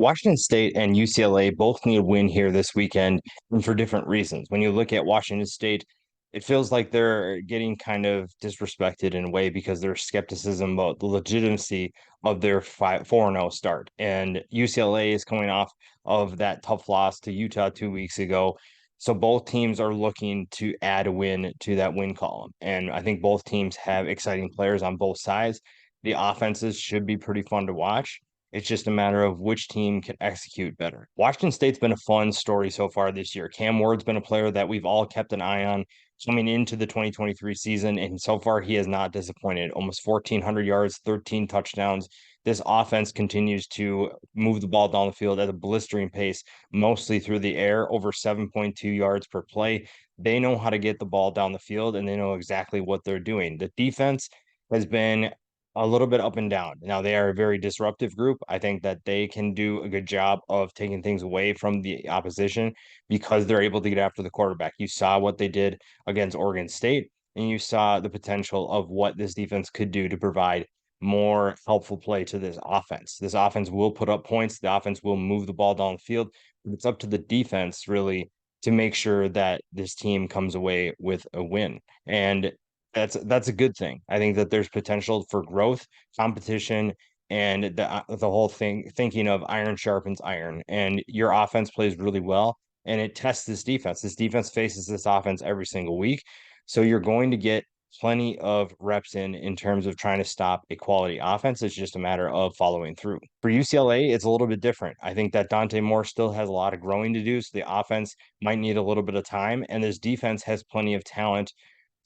Washington State and UCLA both need a win here this weekend, and for different reasons. When you look at Washington State, it feels like they're getting kind of disrespected in a way because there's skepticism about the legitimacy of their 4-0 start. And UCLA is coming off of that tough loss to Utah 2 weeks ago. So both teams are looking to add a win to that win column. And I think both teams have exciting players on both sides. The offenses should be pretty fun to watch. It's just a matter of which team can execute better. Washington State's been a fun story so far this year. Cam Ward's been a player that we've all kept an eye on coming into the 2023 season, and so far he has not disappointed. Almost 1,400 yards, 13 touchdowns. This offense continues to move the ball down the field at a blistering pace, mostly through the air, over 7.2 yards per play. They know how to get the ball down the field, and they know exactly what they're doing. The defense has been a little bit up and down. Now they are a very disruptive group. I think that they can do a good job of taking things away from the opposition because they're able to get after the quarterback. You saw what they did against Oregon State, and you saw the potential of what this defense could do to provide more helpful play to this offense. This offense will put up points. The offense will move the ball down the field. But it's up to the defense really to make sure that this team comes away with a win. And that's a good thing. I think that there's potential for growth, competition, and the whole thing thinking of iron sharpens iron. And your offense plays really well, and it tests this defense. This defense faces this offense every single week, so you're going to get plenty of reps in terms of trying to stop a quality offense. It's just a matter of following through. For UCLA, it's a little bit different. I think that Dante Moore still has a lot of growing to do, so the offense might need a little bit of time, and this defense has plenty of talent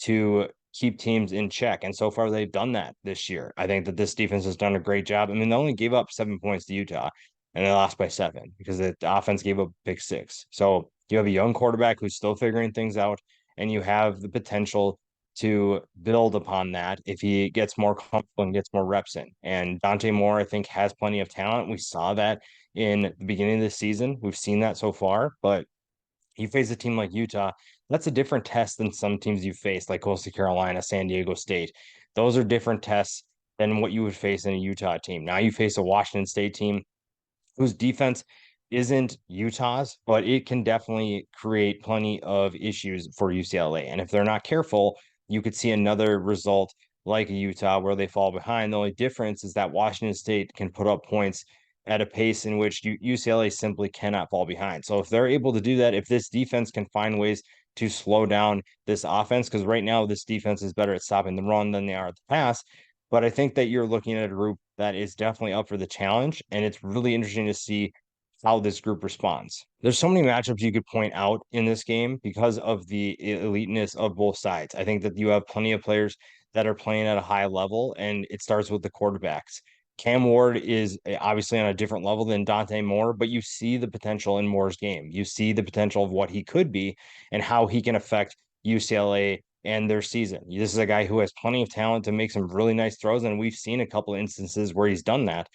to keep teams in check. And so far, they've done that this year. I think that this defense has done a great job. I mean, they only gave up 7 points to Utah and they lost by 7 because the offense gave up pick 6. So you have a young quarterback who's still figuring things out, and you have the potential to build upon that if he gets more comfortable and gets more reps in. And Dante Moore, I think, has plenty of talent. We saw that in the beginning of the season. We've seen that so far, but you face a team like Utah, that's a different test than some teams you face, like Coastal Carolina, San Diego State. Those are different tests than what you would face in a Utah team. Now you face a Washington State team whose defense isn't Utah's, but it can definitely create plenty of issues for UCLA. And if they're not careful, you could see another result like Utah where they fall behind. The only difference is that Washington State can put up points at a pace in which UCLA simply cannot fall behind. So if they're able to do that, if this defense can find ways to slow down this offense, because right now this defense is better at stopping the run than they are at the pass. But I think that you're looking at a group that is definitely up for the challenge, and it's really interesting to see how this group responds. There's so many matchups you could point out in this game because of the eliteness of both sides. I think that you have plenty of players that are playing at a high level, and it starts with the quarterbacks. Cam Ward is obviously on a different level than Dante Moore, but you see the potential in Moore's game. You see the potential of what he could be and how he can affect UCLA and their season. This is a guy who has plenty of talent to make some really nice throws, and we've seen a couple of instances where he's done that,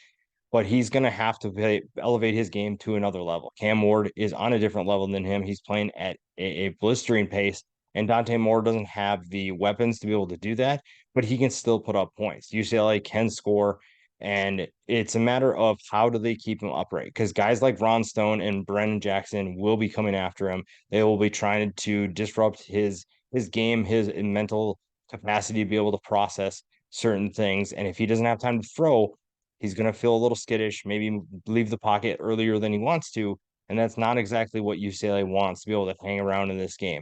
but he's going to have to elevate his game to another level. Cam Ward is on a different level than him. He's playing at a blistering pace, and Dante Moore doesn't have the weapons to be able to do that, but he can still put up points. UCLA can score, and it's a matter of how do they keep him upright? Because guys like Ron Stone and Brennan Jackson will be coming after him. They will be trying to disrupt his game, his mental capacity to be able to process certain things. And if he doesn't have time to throw, he's going to feel a little skittish, maybe leave the pocket earlier than he wants to. And that's not exactly what UCLA wants to be able to hang around in this game.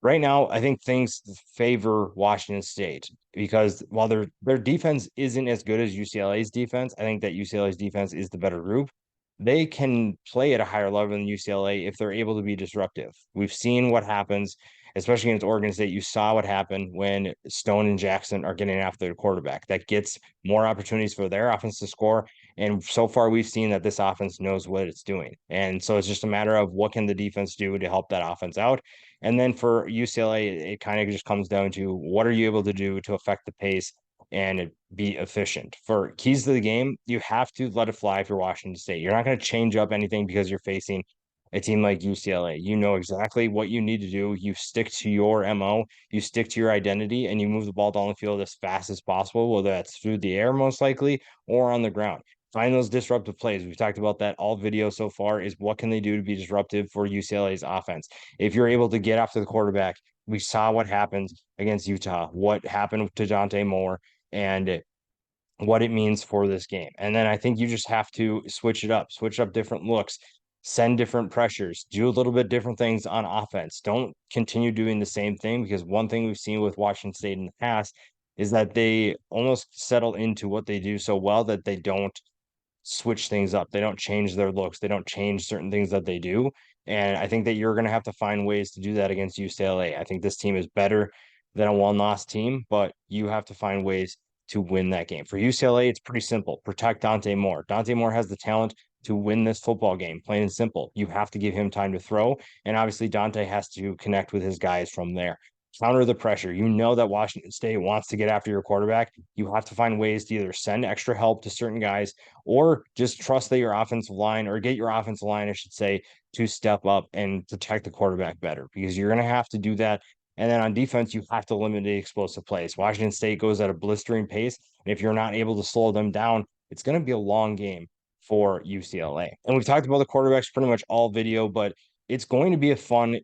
Right now, I think things favor Washington State because while their defense isn't as good as UCLA's defense, I think that UCLA's defense is the better group. They can play at a higher level than UCLA if they're able to be disruptive. We've seen what happens, especially against Oregon State. You saw what happened when Stone and Jackson are getting after the quarterback. That gets more opportunities for their offense to score. And so far, we've seen that this offense knows what it's doing. And so it's just a matter of what can the defense do to help that offense out. And then for UCLA, it kind of just comes down to what are you able to do to affect the pace and be efficient. For keys to the game, you have to let it fly if you're Washington State. You're not going to change up anything because you're facing a team like UCLA. You know exactly what you need to do. You stick to your MO, you stick to your identity, and you move the ball down the field as fast as possible, whether that's through the air, most likely, or on the ground. find those disruptive plays. We've talked about that all video so far is what can they do to be disruptive for UCLA's offense. If you're able to get after the quarterback, we saw what happened against Utah, what happened to Dante Moore, and what it means for this game. And then I think you just have to switch up different looks, send different pressures, do a little bit different things on offense. Don't continue doing the same thing because one thing we've seen with Washington State in the past is that they almost settle into what they do so well that they don't switch things up. They don't change their looks. They don't change certain things that they do. And I think that you're going to have to find ways to do that against UCLA. I think this team is better than a one-loss team, but you have to find ways to win that game. For UCLA, it's pretty simple. Protect Dante Moore. Dante Moore has the talent to win this football game, plain and simple. You have to give him time to throw. And obviously, Dante has to connect with his guys from there. Counter the pressure. You know that Washington State wants to get after your quarterback. You have to find ways to either send extra help to certain guys or just trust that your offensive line or get your offensive line, I should say, to step up and protect the quarterback better because you're going to have to do that. And then on defense, you have to limit the explosive plays. Washington State goes at a blistering pace. And if you're not able to slow them down, it's going to be a long game for UCLA. And we've talked about the quarterbacks pretty much all video, but it's going to be a fun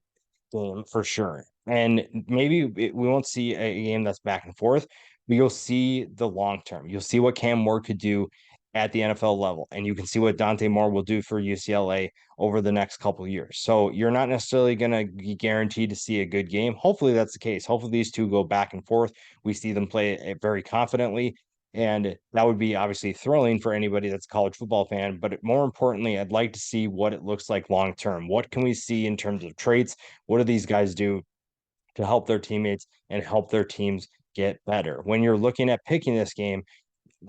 game for sure. And maybe we won't see a game that's back and forth, but you'll see the long term. You'll see what Cam Moore could do at the NFL level, and you can see what Dante Moore will do for UCLA over the next couple of years. So you're not necessarily going to be guaranteed to see a good game. Hopefully that's the case. Hopefully these two go back and forth. We see them play it very confidently. And that would be obviously thrilling for anybody that's a college football fan. But more importantly, I'd like to see what it looks like long term. What can we see in terms of traits? What do these guys do to help their teammates and help their teams get better? When you're looking at picking this game,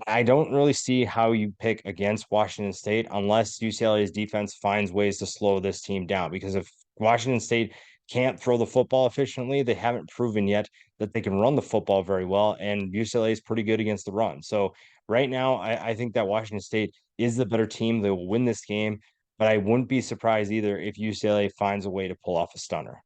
I don't really see how you pick against Washington State unless UCLA's defense finds ways to slow this team down. Because if Washington State can't throw the football efficiently, they haven't proven yet that they can run the football very well. And UCLA is pretty good against the run. So right now, I think that Washington State is the better team. They will win this game, but I wouldn't be surprised either if UCLA finds a way to pull off a stunner.